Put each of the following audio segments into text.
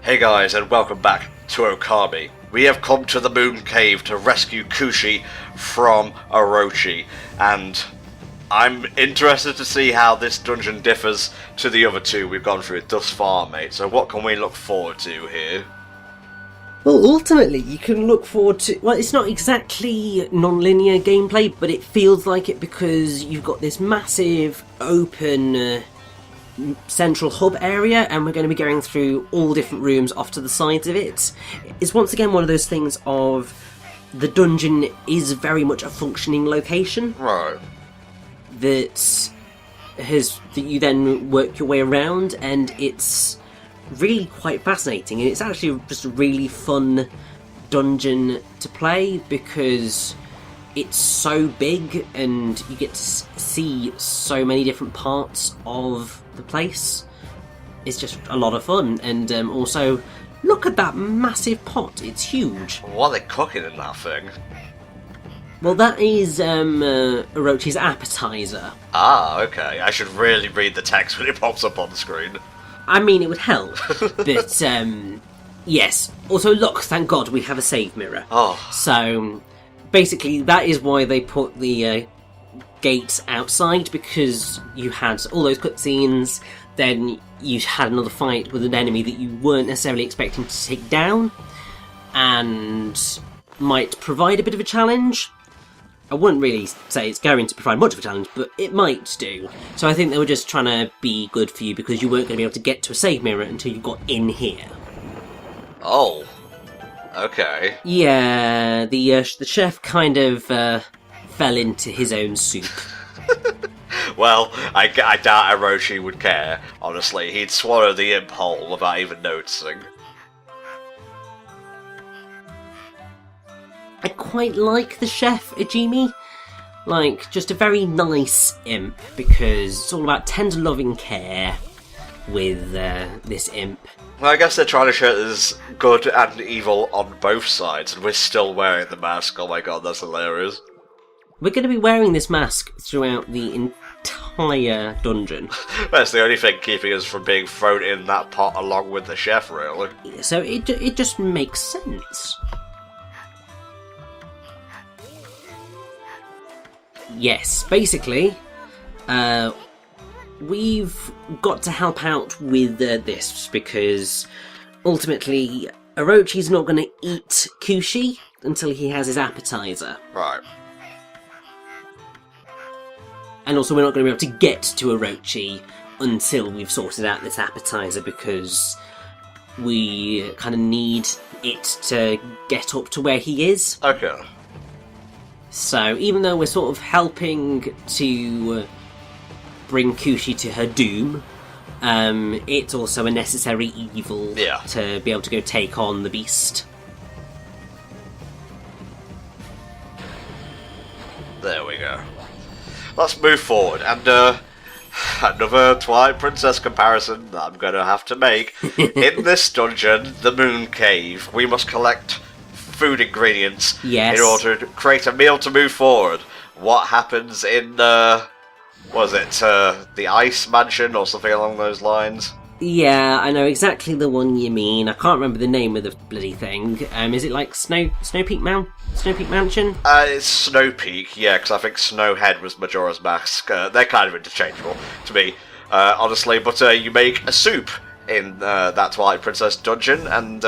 Hey guys, and welcome back to Okami. We have come to the Moon Cave to rescue Kushi from Orochi, and I'm interested to see how this dungeon differs to the other two we've gone through thus far, mate. So what can we look forward to here? Well, ultimately, you can look forward to... Well, it's not exactly non-linear gameplay, but it feels like it because you've got this massive, open... central hub area, and we're going to be going through all different rooms off to the sides of it. It's once again one of those things of the dungeon is very much a functioning location. Right. That you then work your way around, and it's really quite fascinating, and it's actually just a really fun dungeon to play because it's so big and you get to see so many different parts of the place. It's just a lot of fun, and also look at that massive pot, it's huge. What are they cooking in that thing? Well, that is Orochi's appetizer. Ah, okay. I should really read the text when it pops up on the screen. I mean, it would help, but yes. Also, look, thank God we have a save mirror. Oh. So basically, that is why they put the gates outside, because you had all those cutscenes, then you had another fight with an enemy that you weren't necessarily expecting to take down, and might provide a bit of a challenge. I wouldn't really say it's going to provide much of a challenge, but it might do. So I think they were just trying to be good for you, because you weren't going to be able to get to a save mirror until you got in here. Oh. Okay. Yeah, the chef kind of fell into his own soup. Well, I doubt Orochi would care, honestly. He'd swallow the imp whole without even noticing. I quite like the chef, Ijimi. Like, just a very nice imp, because it's all about tender loving care with this imp. Well, I guess they're trying to show there's good and evil on both sides, and we're still wearing the mask. Oh my god, that's hilarious. We're going to be wearing this mask throughout the entire dungeon. That's the only thing keeping us from being thrown in that pot along with the chef, really. So it just makes sense. Yes, basically, we've got to help out with this, because ultimately Orochi's not going to eat Kushi until he has his appetizer. Right. And also we're not going to be able to get to Orochi until we've sorted out this appetizer, because we kind of need it to get up to where he is. Okay. So even though we're sort of helping to bring Kushi to her doom, it's also a necessary evil to be able to go take on the beast. There we go. Let's move forward, and another Twilight Princess comparison that I'm going to have to make. In this dungeon, the Moon Cave, we must collect food ingredients in order to create a meal to move forward. What happens in, the Ice Mansion or something along those lines? Yeah, I know exactly the one you mean. I can't remember the name of the bloody thing. Is it like Snow Peak Mansion? It's Snow Peak, yeah, because I think Snowhead was Majora's Mask. They're kind of interchangeable to me, honestly, but you make a soup in that Twilight Princess dungeon, and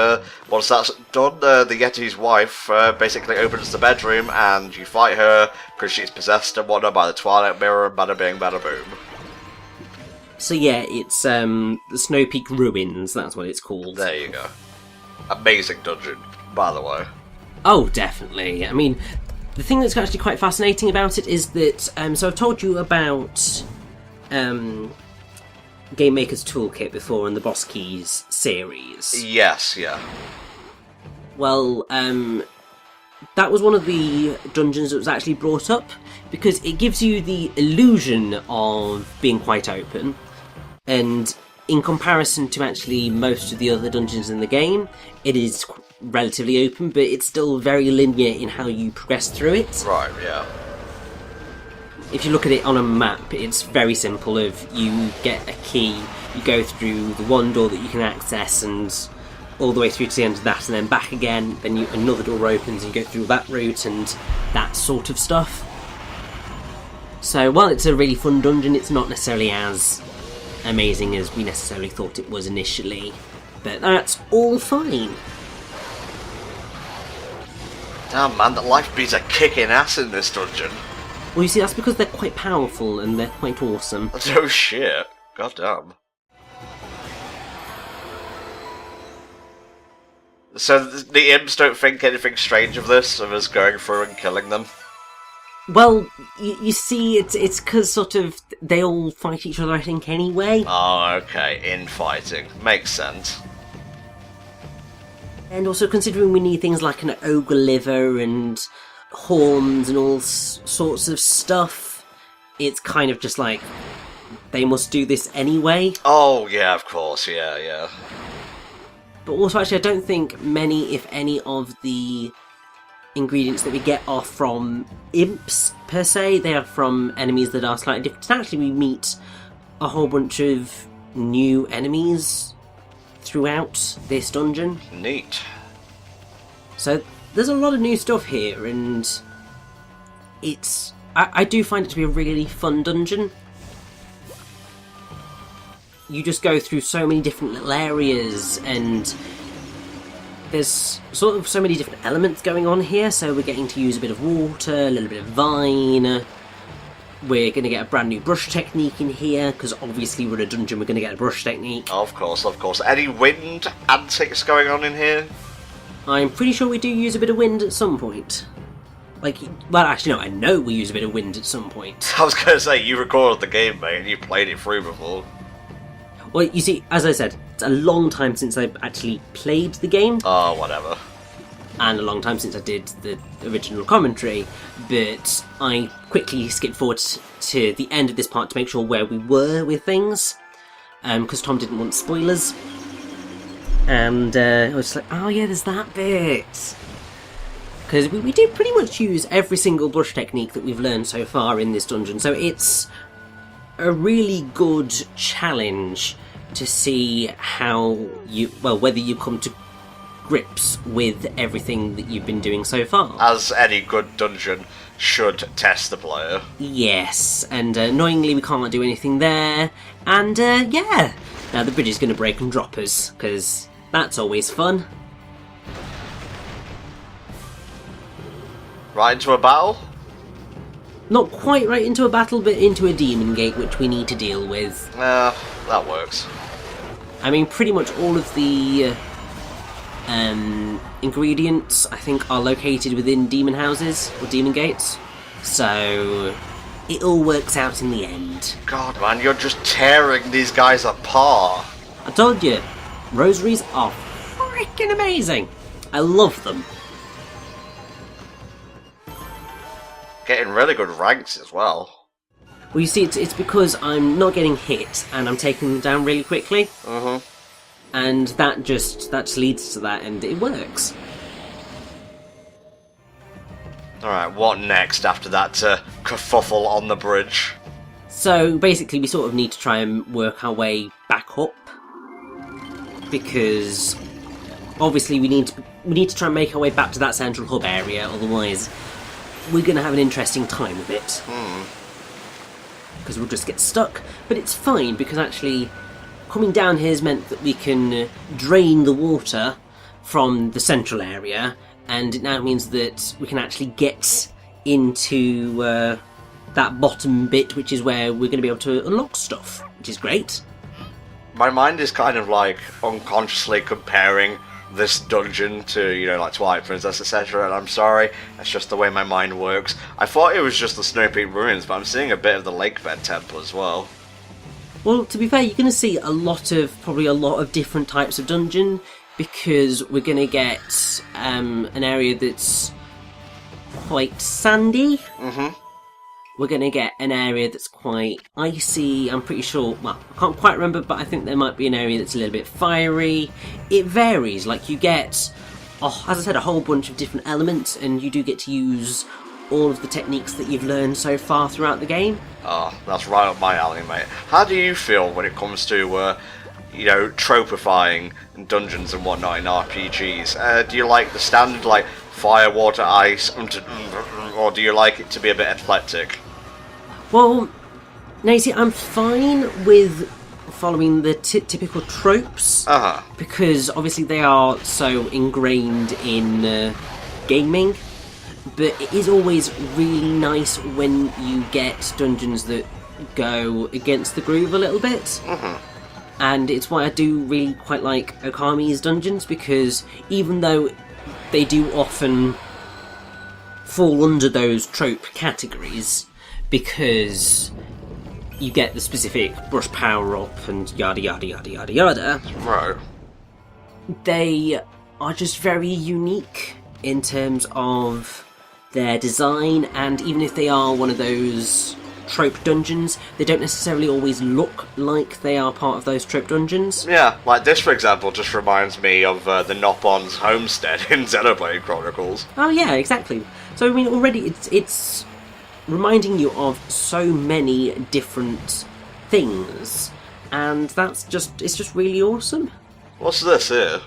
once that's done, the Yeti's wife basically opens the bedroom, and you fight her because she's possessed and whatnot by the Twilight Mirror, and bada bing, bada boom. So yeah, it's the Snow Peak Ruins, that's what it's called. There you go. Amazing dungeon, by the way. Oh, definitely. I mean, the thing that's actually quite fascinating about it is that, so I've told you about Game Maker's Toolkit before in the Boss Keys series. Yes, yeah. Well, that was one of the dungeons that was actually brought up, because it gives you the illusion of being quite open, and in comparison to actually most of the other dungeons in the game, it is relatively open, but it's still very linear in how you progress through it. Right, yeah. If you look at it on a map, it's very simple. If you get a key, you go through the one door that you can access, and all the way through to the end of that and then back again, then another door opens and you go through that route and that sort of stuff. So while it's a really fun dungeon, it's not necessarily as amazing as we necessarily thought it was initially, but that's all fine. Damn man, the life bees are kicking ass in this dungeon. Well, you see, that's because they're quite powerful and they're quite awesome. Oh shit, god damn. So the imps don't think anything strange of this, of us going through and killing them? Well, you see, it's because sort of they all fight each other, I think, anyway. Oh, okay, infighting. Makes sense. And also considering we need things like an ogre liver and horns and all sorts of stuff, it's kind of just like, they must do this anyway. Oh, yeah, of course, yeah. But also, actually, I don't think many, if any, of the ingredients that we get are from imps, per se. They are from enemies that are slightly different. And actually, we meet a whole bunch of new enemies throughout this dungeon. Neat. So, there's a lot of new stuff here, and I do find it to be a really fun dungeon. You just go through so many different little areas, and there's sort of so many different elements going on here. So we're getting to use a bit of water, a little bit of vine. We're going to get a brand new brush technique in here, because obviously we're in a dungeon, we're going to get a brush technique. Of course. Any wind antics going on in here? I'm pretty sure we do use a bit of wind at some point. Well, actually no, I know we use a bit of wind at some point. I was going to say, you recorded the game, mate, and you played it through before. Well, you see, as I said, it's a long time since I've actually played the game. Oh, whatever. And a long time since I did the original commentary, but I quickly skipped forward to the end of this part to make sure where we were with things, because Tom didn't want spoilers. And I was just like, oh yeah, there's that bit. Because we do pretty much use every single brush technique that we've learned so far in this dungeon, so it's a really good challenge to see whether you come to grips with everything that you've been doing so far. As any good dungeon should test the player. Yes, and annoyingly we can't do anything there, and yeah, now the bridge is going to break and drop us, because that's always fun. Right into a battle? Not quite right into a battle, but into a demon gate, which we need to deal with. That works. I mean, pretty much all of the ingredients, I think, are located within demon houses, or demon gates. So, it all works out in the end. God, man, you're just tearing these guys apart. I told you, rosaries are freaking amazing. I love them. Getting really good ranks as well. Well, you see, it's because I'm not getting hit and I'm taking them down really quickly. Mm-hmm. And that just leads to that, and it works. Alright, what next after that kerfuffle on the bridge? So basically, we sort of need to try and work our way back up, because obviously we need to try and make our way back to that central hub area. Otherwise, we're going to have an interesting time of it. Because we'll just get stuck. But it's fine, because actually coming down here has meant that we can drain the water from the central area, and it now means that we can actually get into that bottom bit, which is where we're going to be able to unlock stuff, which is great. My mind is kind of like unconsciously comparing this dungeon to, you know, like Twilight Princess, etc., and I'm sorry, that's just the way my mind works. I thought it was just the Snow Peak ruins, but I'm seeing a bit of the Lakebed Temple as well. Well, to be fair, you're going to see probably a lot of different types of dungeon, because we're going to get an area that's quite sandy. Mm-hmm. We're going to get an area that's quite icy. I'm pretty sure, well, I can't quite remember, but I think there might be an area that's a little bit fiery. It varies. Like, you get, as I said, a whole bunch of different elements, and you do get to use all of the techniques that you've learned so far throughout the game. Oh, that's right up my alley, mate. How do you feel when it comes to you know, tropifying dungeons and whatnot in RPGs. Do you like the standard, like, fire, water, ice, or do you like it to be a bit eclectic? Well, now you see, I'm fine with following the typical tropes, because obviously they are so ingrained in gaming, but it is always really nice when you get dungeons that go against the groove a little bit. And it's why I do really quite like Okami's dungeons, because even though they do often fall under those trope categories, because you get the specific brush power up and yada yada yada yada yada. Right. They are just very unique in terms of their design, and even if they are one of those trope dungeons, they don't necessarily always look like they are part of those trope dungeons. Yeah, like this, for example, just reminds me of the Noppon's homestead in Xenoblade Chronicles. Oh yeah, exactly. So I mean, already it's reminding you of so many different things, and it's just really awesome. What's this here?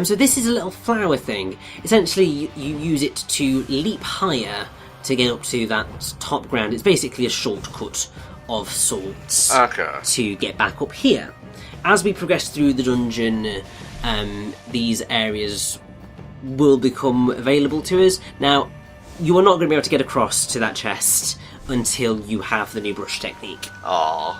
So this is a little flower thing. Essentially, you use it to leap higher to get up to that top ground. It's basically a shortcut of sorts to get back up here. As we progress through the dungeon, these areas will become available to us. Now, you are not going to be able to get across to that chest until you have the new brush technique. Aww.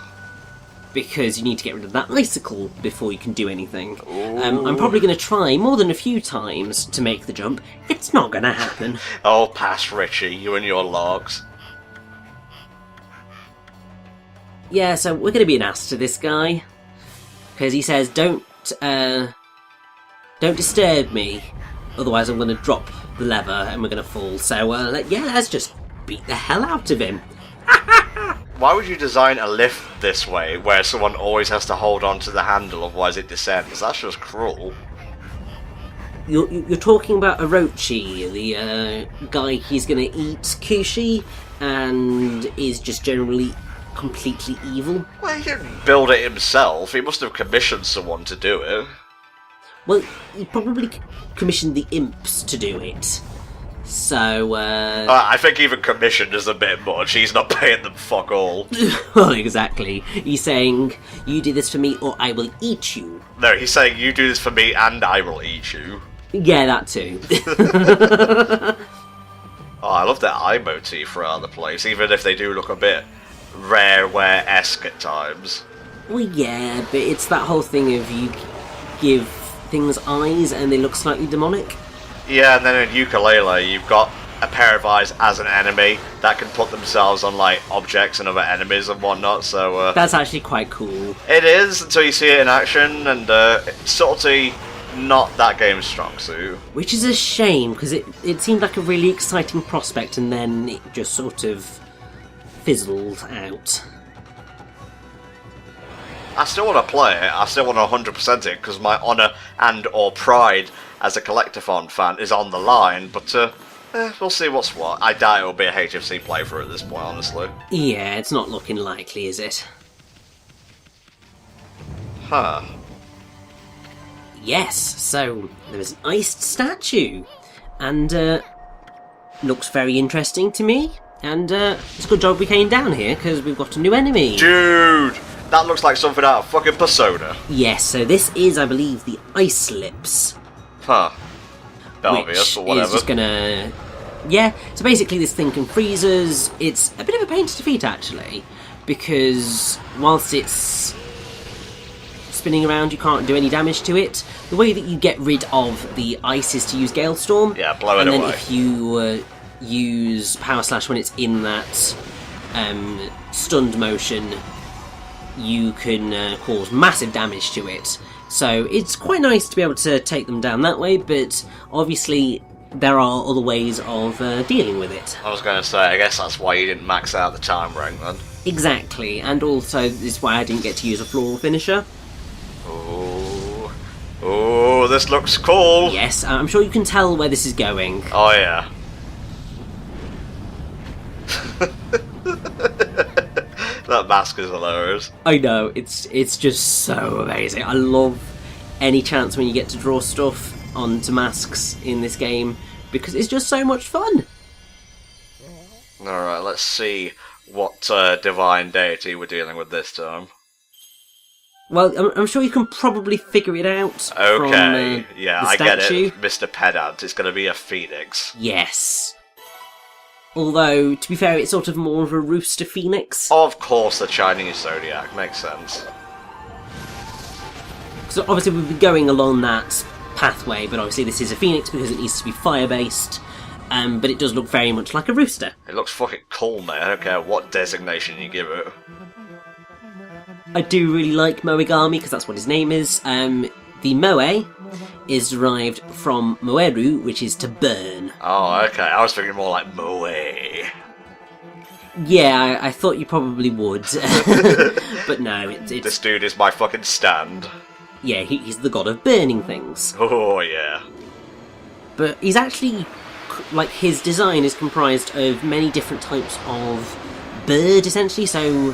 Because you need to get rid of that icicle before you can do anything. I'm probably going to try more than a few times to make the jump. It's not going to happen. Oh, pass, Richie, you and your logs. Yeah, so we're going to be an ass to this guy. Because he says, don't disturb me, otherwise I'm going to drop the lever and we're going to fall. So, let's just beat the hell out of him. Why would you design a lift this way, where someone always has to hold on to the handle, otherwise it descends? That's just cruel. You're talking about Orochi, the guy he's going to eat Kushi, and is just generally completely evil? Well, he didn't build it himself. He must have commissioned someone to do it. Well, he probably commissioned the imps to do it. So, I think even commissioned is a bit much. He's not paying them fuck all. Well, exactly. He's saying, you do this for me or I will eat you. No, he's saying, you do this for me and I will eat you. Yeah, that too. Oh, I love that eye motif around the place, even if they do look a bit Rareware-esque at times. Well, yeah, but it's that whole thing of you give things eyes and they look slightly demonic. Yeah, and then in Ukulele, you've got a pair of eyes as an enemy that can put themselves on, like, objects and other enemies and whatnot, so, That's actually quite cool. It is, until you see it in action, and, subtlety, not that game's strong suit. Which is a shame, because it seemed like a really exciting prospect, and then it just sort of fizzled out. I still want to play it, I still want to 100% it, because my honour and or pride as a Collectathon fan is on the line, but we'll see what's what. I doubt it'll be a HFC playthrough at this point, honestly. Yeah, it's not looking likely, is it? Huh. Yes, so there's an iced statue, and looks very interesting to me, and it's a good job we came down here, because we've got a new enemy. Dude! That looks like something out of fucking Persona. Yes, so this is, I believe, the Ice Lips. Huh. Obvious, but whatever. Is just gonna... Yeah, so basically this thing can freeze us. It's a bit of a pain to defeat, actually, because whilst it's spinning around, you can't do any damage to it. The way that you get rid of the ice is to use Gale Storm. Yeah, blow it away. And then if you use Power Slash when it's in that stunned motion, you can cause massive damage to it. So it's quite nice to be able to take them down that way, but obviously there are other ways of dealing with it. I was going to say, I guess that's why you didn't max out the time rank then. Exactly, and also this is why I didn't get to use a floral finisher. Oh, this looks cool. Yes, I'm sure you can tell where this is going. Oh yeah. That mask is hilarious. I know, it's just so amazing. I love any chance when you get to draw stuff onto masks in this game, because it's just so much fun. Alright, let's see what divine deity we're dealing with this time. Well, I'm sure you can probably figure it out. Okay, from, yeah, the I get statue. it. Mr. Pedant, it's going to be a phoenix. Yes. Although, to be fair, it's sort of more of a rooster phoenix. Of course, the Chinese zodiac makes sense. So obviously we've been going along that pathway, but obviously this is a phoenix because it needs to be fire-based. But it does look very much like a rooster. It looks fucking cool, man. I don't care what designation you give it. I do really like Moegami because that's what his name is. The Moe is derived from Moeru, which is to burn. Oh, okay. I was thinking more like Moe. Yeah, I thought you probably would. But no, it's... This dude is my fucking stand. Yeah, he's the god of burning things. Oh, yeah. But he's actually... Like, his design is comprised of many different types of bird, essentially, so...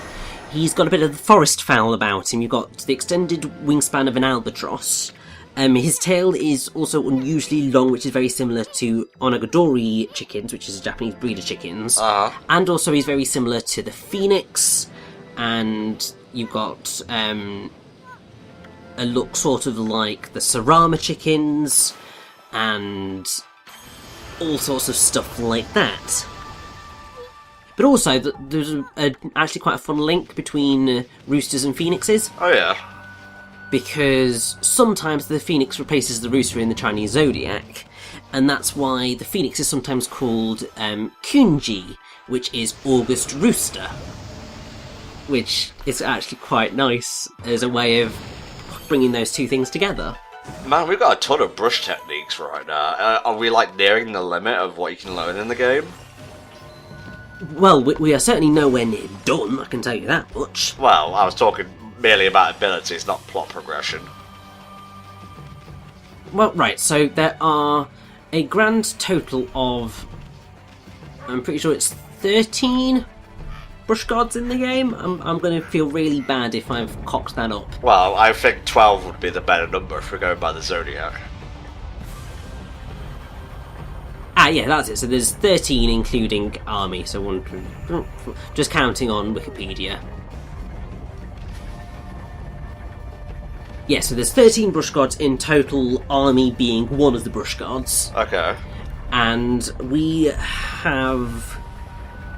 He's got a bit of the forest fowl about him. You've got the extended wingspan of an albatross. His tail is also unusually long, which is very similar to Onagadori chickens, which is a Japanese breed of chickens. And also he's very similar to the phoenix. And you've got a look sort of like the Sarama chickens. And all sorts of stuff like that. But also, there's actually quite a fun link between roosters and phoenixes. Oh, yeah. Because sometimes the phoenix replaces the rooster in the Chinese zodiac, and that's why the phoenix is sometimes called Kunji, which is August Rooster. Which is actually quite nice as a way of bringing those two things together. Man, we've got a ton of brush techniques right now. Are we, like, nearing the limit of what you can learn in the game? Well, we are certainly nowhere near done, I can tell you that much. Well, I was talking merely about abilities, not plot progression. Well, right, so there are a grand total of... I'm pretty sure it's 13 brush gods in the game. I'm going to feel really bad if I've cocked that up. Well, I think 12 would be the better number if we're going by the Zodiac. Ah, yeah, that's it. So there's 13 including army, so one, just counting on Wikipedia. Yeah, so there's 13 brush gods in total, army being one of the brush gods. Okay. And we have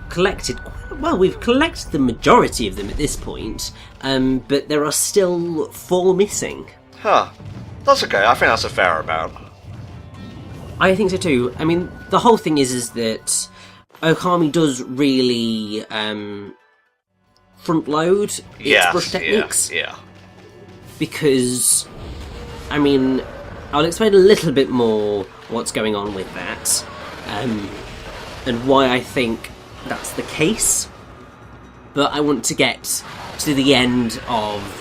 collected... Well, we've collected the majority of them at this point, but there are still 4 missing. Huh. That's okay, I think that's a fair amount. I think so too. I mean, the whole thing is that Okami does really front load its brush techniques. Yeah. Because, I mean, I'll explain a little bit more what's going on with that, and why I think that's the case. But I want to get to the end of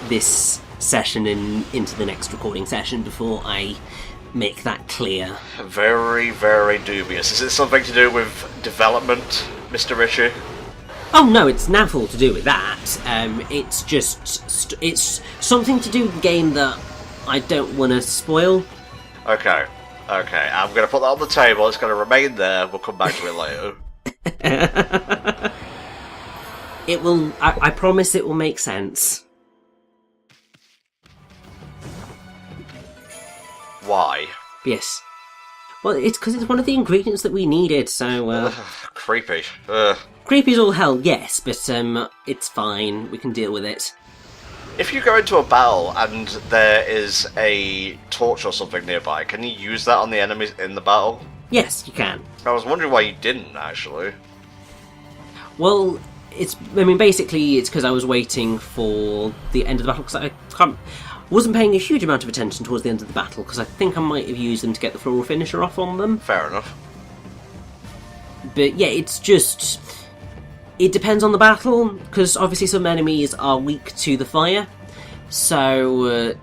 this session and into the next recording session before I make that clear. Very, very dubious. Is it something to do with development, Mr. Ritchie? Oh no, it's naffle to do with that. It's just... it's something to do with the game that I don't want to spoil. Okay, I'm going to put that on the table, it's going to remain there, we'll come back to it later. It will... I promise it will make sense. Why? Yes. Well, it's because it's one of the ingredients that we needed, so... Creepy. Creepy's all hell, yes, but it's fine. We can deal with it. If you go into a battle and there is a torch or something nearby, can you use that on the enemies in the battle? Yes, you can. I was wondering why you didn't, actually. Well, basically it's because I was waiting for the end of the battle, because I wasn't paying a huge amount of attention towards the end of the battle, because I think I might have used them to get the floral finisher off on them. Fair enough. But yeah, it's just... It depends on the battle, because obviously some enemies are weak to the fire, so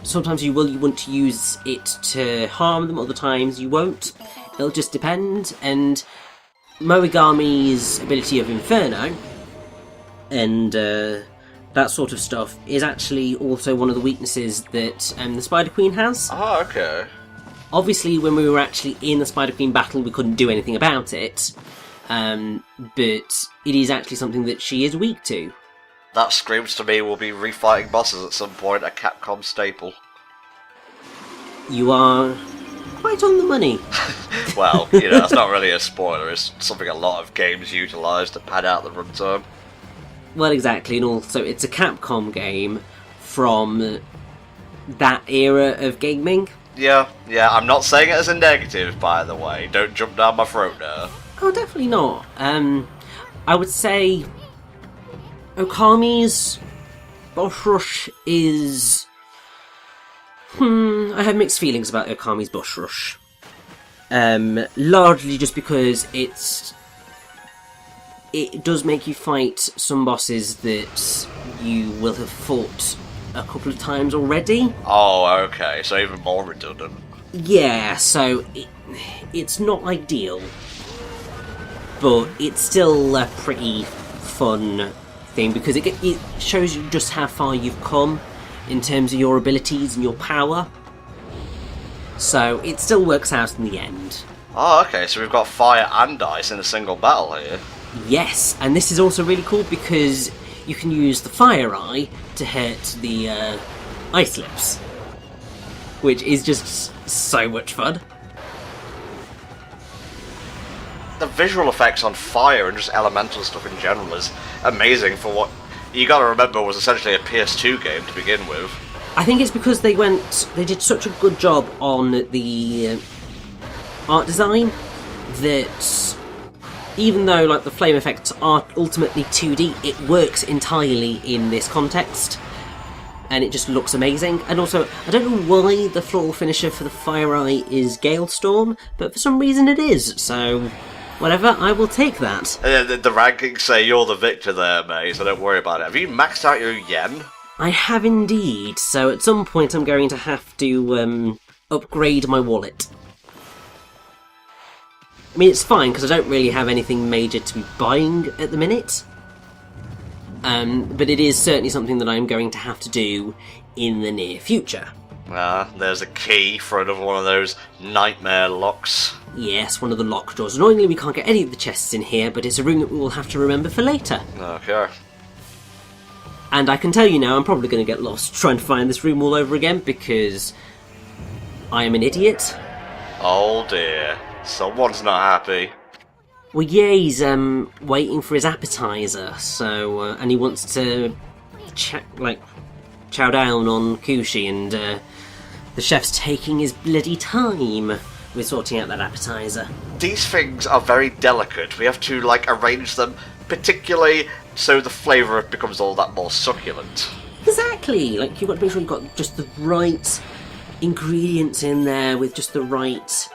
sometimes you will want to use it to harm them, other times you won't. It'll just depend, and Moegami's ability of Inferno and that sort of stuff is actually also one of the weaknesses that the Spider Queen has. Oh, okay. Obviously, when we were actually in the Spider Queen battle, we couldn't do anything about it, but it is actually something that she is weak to. That screams to me we'll be refighting bosses at some point, a Capcom staple. You are quite on the money. Well, you know, that's not really a spoiler, it's something a lot of games utilise to pad out the runtime. Well, exactly, and also it's a Capcom game from that era of gaming. Yeah, I'm not saying it as a negative, by the way. Don't jump down my throat there. Oh, definitely not. I would say Okami's boss rush is... I have mixed feelings about Okami's boss rush. Largely just because it does make you fight some bosses that you will have fought a couple of times already. Oh, okay, so even more redundant. Yeah, so it's not ideal, but it's still a pretty fun thing because it shows you just how far you've come in terms of your abilities and your power. So it still works out in the end. Oh, okay, so we've got fire and ice in a single battle here. Yes, and this is also really cool because you can use the fire eye to hit the ice lips, which is just so much fun. The visual effects on fire and just elemental stuff in general is amazing for what you gotta remember was essentially a PS2 game to begin with. I think it's because they did such a good job on the art design that even though like the flame effects are ultimately 2D, it works entirely in this context, and it just looks amazing. And also, I don't know why the floral finisher for the Fire Eye is Gale Storm, but for some reason it is, so whatever, I will take that. The rankings say you're the victor there, mate, so don't worry about it. Have you maxed out your yen? I have indeed, so at some point I'm going to have to upgrade my wallet. I mean, it's fine, because I don't really have anything major to be buying at the minute. But it is certainly something that I'm going to have to do in the near future. There's a key for another one of those nightmare locks. Yes, one of the locked doors. Annoyingly, we can't get any of the chests in here, but it's a room that we will have to remember for later. Okay. And I can tell you now, I'm probably going to get lost trying to find this room all over again, because I am an idiot. Oh dear. Someone's not happy. Well, yeah, he's waiting for his appetizer, so and he wants to chow down on Kushi, and the chef's taking his bloody time with sorting out that appetizer. These things are very delicate. We have to arrange them particularly so the flavour becomes all that more succulent. Exactly. You've got to make sure you've got just the right ingredients in there with just the right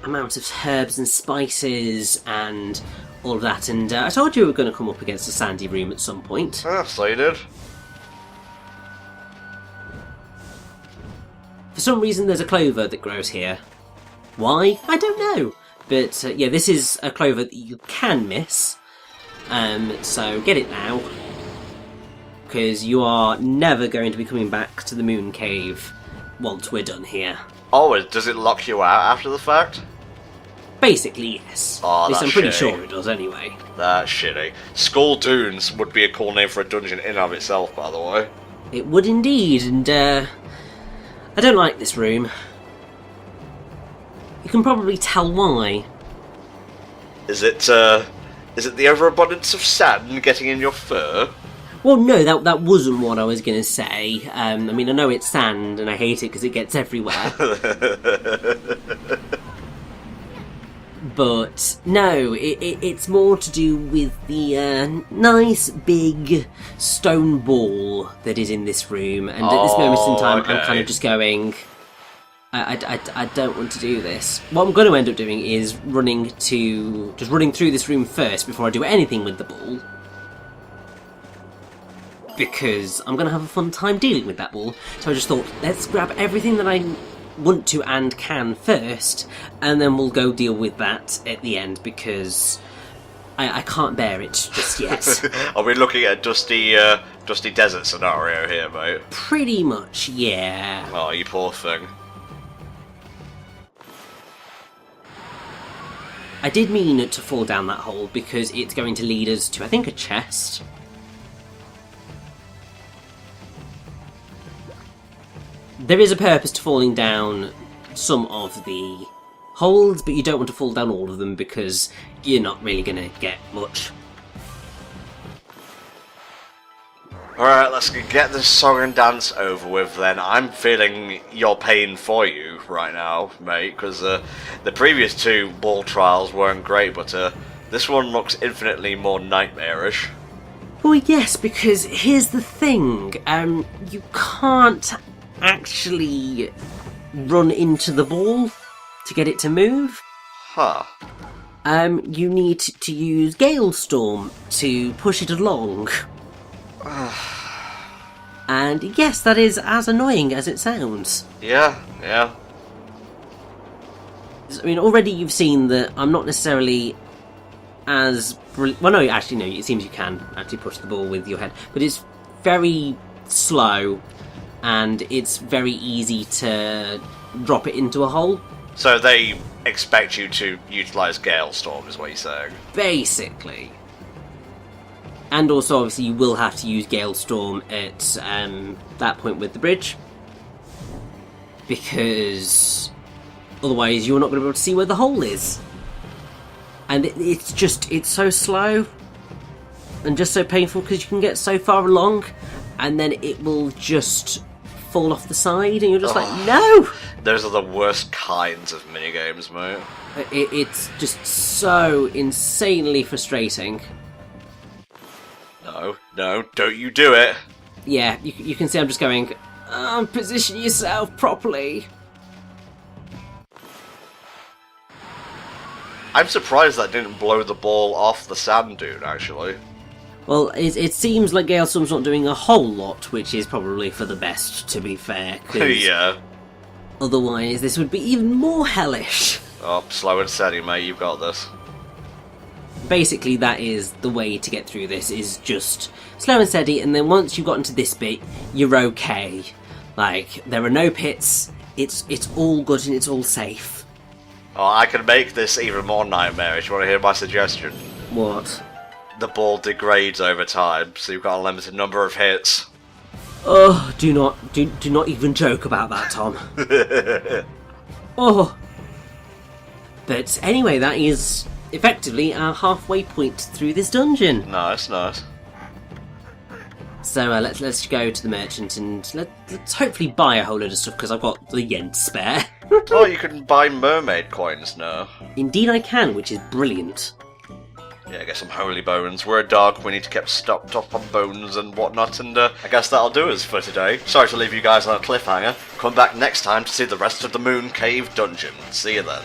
amount of herbs and spices and all of that. And I told you we were going to come up against a sandy room at some point. So you did. For some reason there's a clover that grows here. Why? I don't know. But yeah, this is a clover that you can miss. So get it now. Because you are never going to be coming back to the Moon Cave once we're done here. Oh, does it lock you out after the fact? Basically, yes. Oh, At least that's I'm pretty shitty. sure it does anyway. That's shitty. Skull Dunes would be a cool name for a dungeon in and of itself, by the way. It would indeed, and I don't like this room. You can probably tell why. Is it the overabundance of sand getting in your fur? Well, no, that wasn't what I was going to say. I mean, I know it's sand, and I hate it because it gets everywhere. But no, it's more to do with the nice big stone ball that is in this room. And at this moment in time, okay. I'm kind of just going, I don't want to do this. What I'm going to end up doing is running through this room first before I do anything with the ball. Because I'm going to have a fun time dealing with that ball. So I just thought, let's grab everything that I want to and can first, and then we'll go deal with that at the end, because I can't bear it just yet. Are we looking at a dusty desert scenario here, mate? Pretty much, yeah. Oh, you poor thing. I did mean to fall down that hole because it's going to lead us to, I think, a chest. There is a purpose to falling down some of the holes, but you don't want to fall down all of them because you're not really going to get much. Alright, let's get this song and dance over with then. I'm feeling your pain for you right now, mate, because the previous two ball trials weren't great, but this one looks infinitely more nightmarish. Well, yes, because here's the thing. You can't actually run into the ball to get it to move. Huh. You need to use Gale Storm to push it along. And yes, that is as annoying as it sounds. Yeah. I mean, already you've seen that I'm not necessarily as well, no, actually, no, it seems you can actually push the ball with your head, but it's very slow, and it's very easy to drop it into a hole. So they expect you to utilise Gale Storm, is what you're saying? Basically. And also, obviously, you will have to use Gale Storm at that point with the bridge, because otherwise you're not going to be able to see where the hole is. And it's so slow and just so painful because you can get so far along and then it will just fall off the side and you're just like, no! Those are the worst kinds of minigames, mate. It's just so insanely frustrating. No, don't you do it! Yeah, you can see I'm just going, position yourself properly. I'm surprised that didn't blow the ball off the sand dune, actually. Well, it seems like Gale Storm's not doing a whole lot, which is probably for the best, to be fair. Yeah. Otherwise, this would be even more hellish. Oh, slow and steady, mate, you've got this. Basically, that is the way to get through this, is just slow and steady, and then once you've gotten to this bit, you're okay. Like, there are no pits, it's all good and it's all safe. Oh, I can make this even more nightmarish. You want to hear my suggestion? What? The ball degrades over time, so you've got a limited number of hits. Oh, do not even joke about that, Tom. Oh. But anyway, that is effectively our halfway point through this dungeon. Nice. So let's go to the merchant and let's hopefully buy a whole load of stuff because I've got the yen to spare. Oh, you can buy mermaid coins now. Indeed I can, which is brilliant. Yeah, get some holy bones. We're a dog, we need to keep stocked up on bones and whatnot, and I guess that'll do us for today. Sorry to leave you guys on a cliffhanger. Come back next time to see the rest of the Moon Cave dungeon. See you then.